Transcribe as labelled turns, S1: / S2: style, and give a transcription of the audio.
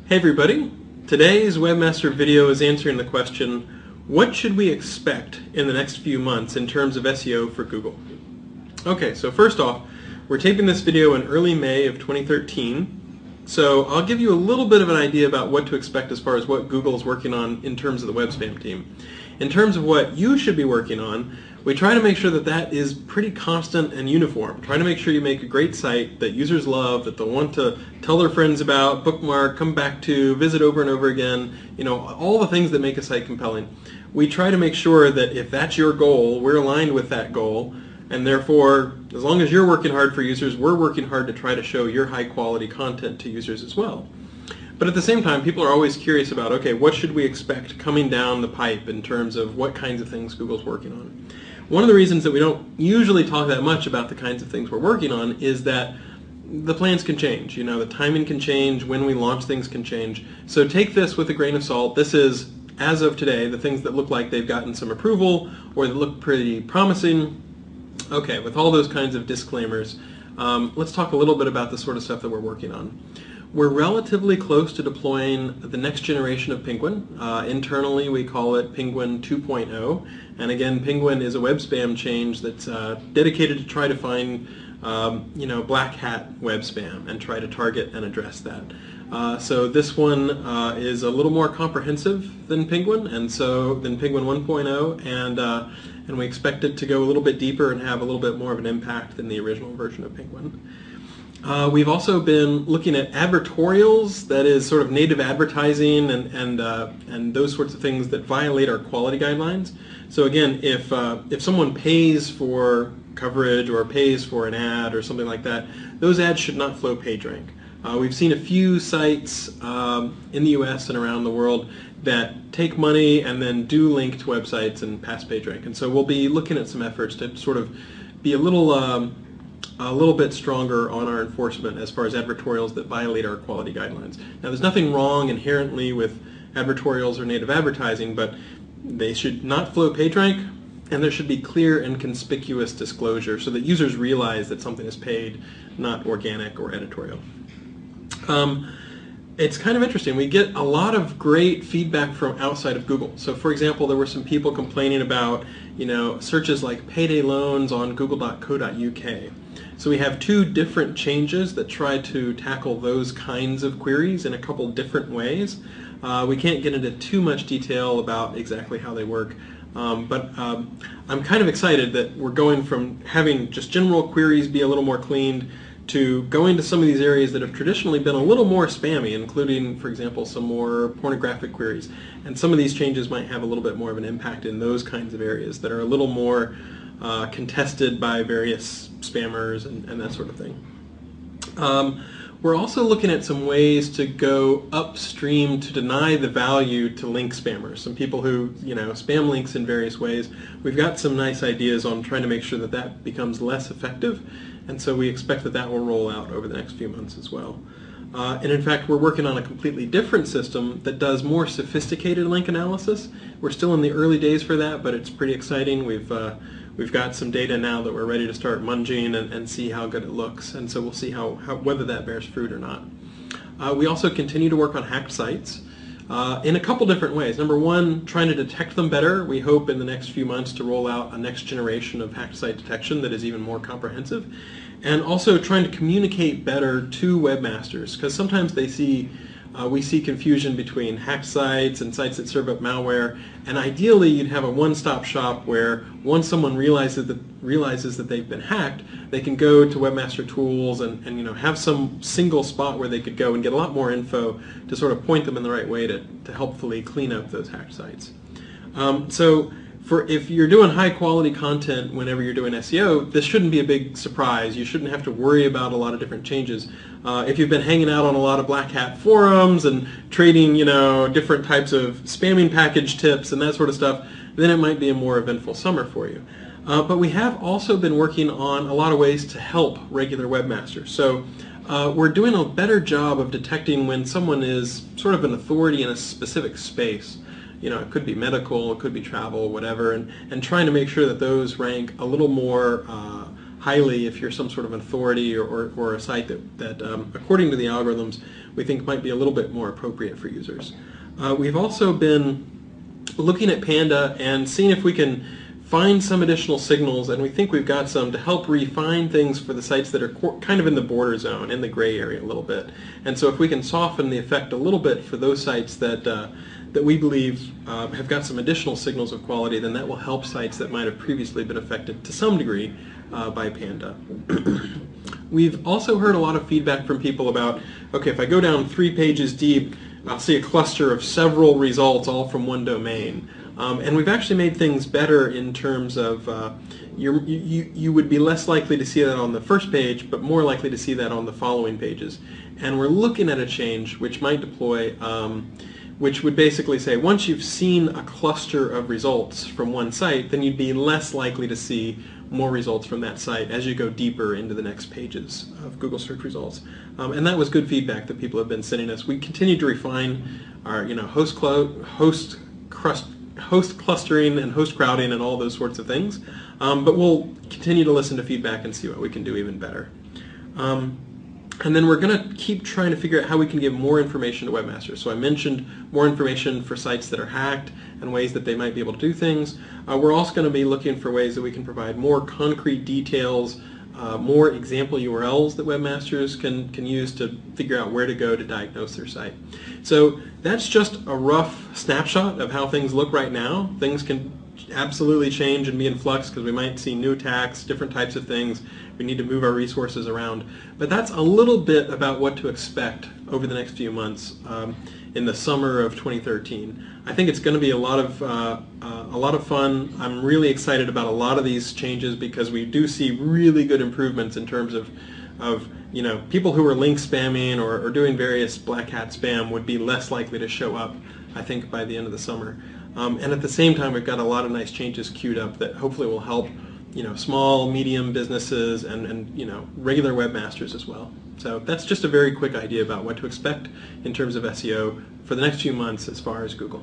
S1: Hey everybody, today's Webmaster video is answering the question, what should we expect in the next few months in terms of SEO for Google? Okay, so first off, we're taping this video in early May of 2013, so I'll give you a little bit of an idea about what to expect as far as what Google is working on in terms of the web spam team. In terms of what you should be working on, we try to make sure that that is pretty constant and uniform. Try to make sure you make a great site that users love, that they'll want to tell their friends about, bookmark, come back to, visit over and over again, all the things that make a site compelling. We try to make sure that if that's your goal, we're aligned with that goal, and therefore, as long as you're working hard for users, we're working hard to try to show your high quality content to users as well. But at the same time, people are always curious about, okay, what should we expect coming down the pipe in terms of what kinds of things Google's working on? One of the reasons that we don't usually talk that much about the kinds of things we're working on is that the plans can change. The timing can change, when we launch things can change. So take this with a grain of salt. This is, as of today, the things that look like they've gotten some approval or that look pretty promising. Okay, with all those kinds of disclaimers, let's talk a little bit about the sort of stuff that we're working on. We're relatively close to deploying the next generation of Penguin. Internally, we call it Penguin 2.0. And again, Penguin is a web spam change that's dedicated to try to find, black hat web spam and try to target and address that. So this one is a little more comprehensive than Penguin, and so than Penguin 1.0, and we expect it to go a little bit deeper and have a little bit more of an impact than the original version of Penguin. We've also been looking at advertorials, that is sort of native advertising and those sorts of things that violate our quality guidelines. So again, if someone pays for coverage or pays for an ad or something like that, those ads should not flow PageRank. We've seen a few sites in the US and around the world that take money and then do link to websites and pass PageRank. And so we'll be looking at some efforts to sort of be a little bit stronger on our enforcement as far as advertorials that violate our quality guidelines. Now, there's nothing wrong inherently with advertorials or native advertising, but they should not flow PageRank, and there should be clear and conspicuous disclosure so that users realize that something is paid, not organic or editorial. It's kind of interesting. We get a lot of great feedback from outside of Google. So for example, there were some people complaining about searches like payday loans on google.co.uk. So we have two different changes that try to tackle those kinds of queries in a couple different ways. We can't get into too much detail about exactly how they work, but I'm kind of excited that we're going from having just general queries be a little more cleaned to going to some of these areas that have traditionally been a little more spammy, including, for example, some more pornographic queries. And some of these changes might have a little bit more of an impact in those kinds of areas that are a little more contested by various spammers and that sort of thing. We're also looking at some ways to go upstream to deny the value to link spammers. Some people who spam links in various ways. We've got some nice ideas on trying to make sure that that becomes less effective, and so we expect that that will roll out over the next few months as well. And in fact, we're working on a completely different system that does more sophisticated link analysis. We're still in the early days for that, but it's pretty exciting. We've got some data now that we're ready to start munging and see how good it looks, and so we'll see whether that bears fruit or not. We also continue to work on hacked sites in a couple different ways. Number one, trying to detect them better. We hope in the next few months to roll out a next generation of hacked site detection that is even more comprehensive, and also trying to communicate better to webmasters, because sometimes we see confusion between hacked sites and sites that serve up malware, and ideally you'd have a one-stop shop where once someone realizes that they've been hacked, they can go to Webmaster Tools and have some single spot where they could go and get a lot more info to sort of point them in the right way to helpfully clean up those hacked sites. So if you're doing high quality content whenever you're doing SEO, this shouldn't be a big surprise. You shouldn't have to worry about a lot of different changes. If you've been hanging out on a lot of black hat forums and trading, different types of spamming package tips and that sort of stuff, then it might be a more eventful summer for you. But we have also been working on a lot of ways to help regular webmasters. So we're doing a better job of detecting when someone is sort of an authority in a specific space. It could be medical, it could be travel, whatever, and trying to make sure that those rank a little more highly if you're some sort of authority or a site that according to the algorithms, we think might be a little bit more appropriate for users. We've also been looking at Panda and seeing if we can find some additional signals, and we think we've got some to help refine things for the sites that are kind of in the border zone, in the gray area a little bit. And so if we can soften the effect a little bit for those sites that we believe have got some additional signals of quality, then that will help sites that might have previously been affected to some degree by Panda. We've also heard a lot of feedback from people about, okay, if I go down 3 pages deep, I'll see a cluster of several results all from one domain. And we've actually made things better in terms of you would be less likely to see that on the first page, but more likely to see that on the following pages. And we're looking at a change which might deploy, which would basically say once you've seen a cluster of results from one site, then you'd be less likely to see more results from that site as you go deeper into the next pages of Google search results. And that was good feedback that people have been sending us. We continue to refine our host clustering and host crowding and all those sorts of things, but we'll continue to listen to feedback and see what we can do even better. And then we're going to keep trying to figure out how we can give more information to webmasters. So I mentioned more information for sites that are hacked and ways that they might be able to do things. We're also going to be looking for ways that we can provide more concrete details, more example URLs that webmasters can use to figure out where to go to diagnose their site. So that's just a rough snapshot of how things look right now. Things can absolutely change and be in flux because we might see new attacks, different types of things. We need to move our resources around. But that's a little bit about what to expect over the next few months in the summer of 2013. I think it's going to be a lot of fun. I'm really excited about a lot of these changes because we do see really good improvements in terms of people who are link spamming or doing various black hat spam would be less likely to show up, I think, by the end of the summer. And at the same time, we've got a lot of nice changes queued up that hopefully will help small, medium businesses and regular webmasters as well. So that's just a very quick idea about what to expect in terms of SEO for the next few months as far as Google.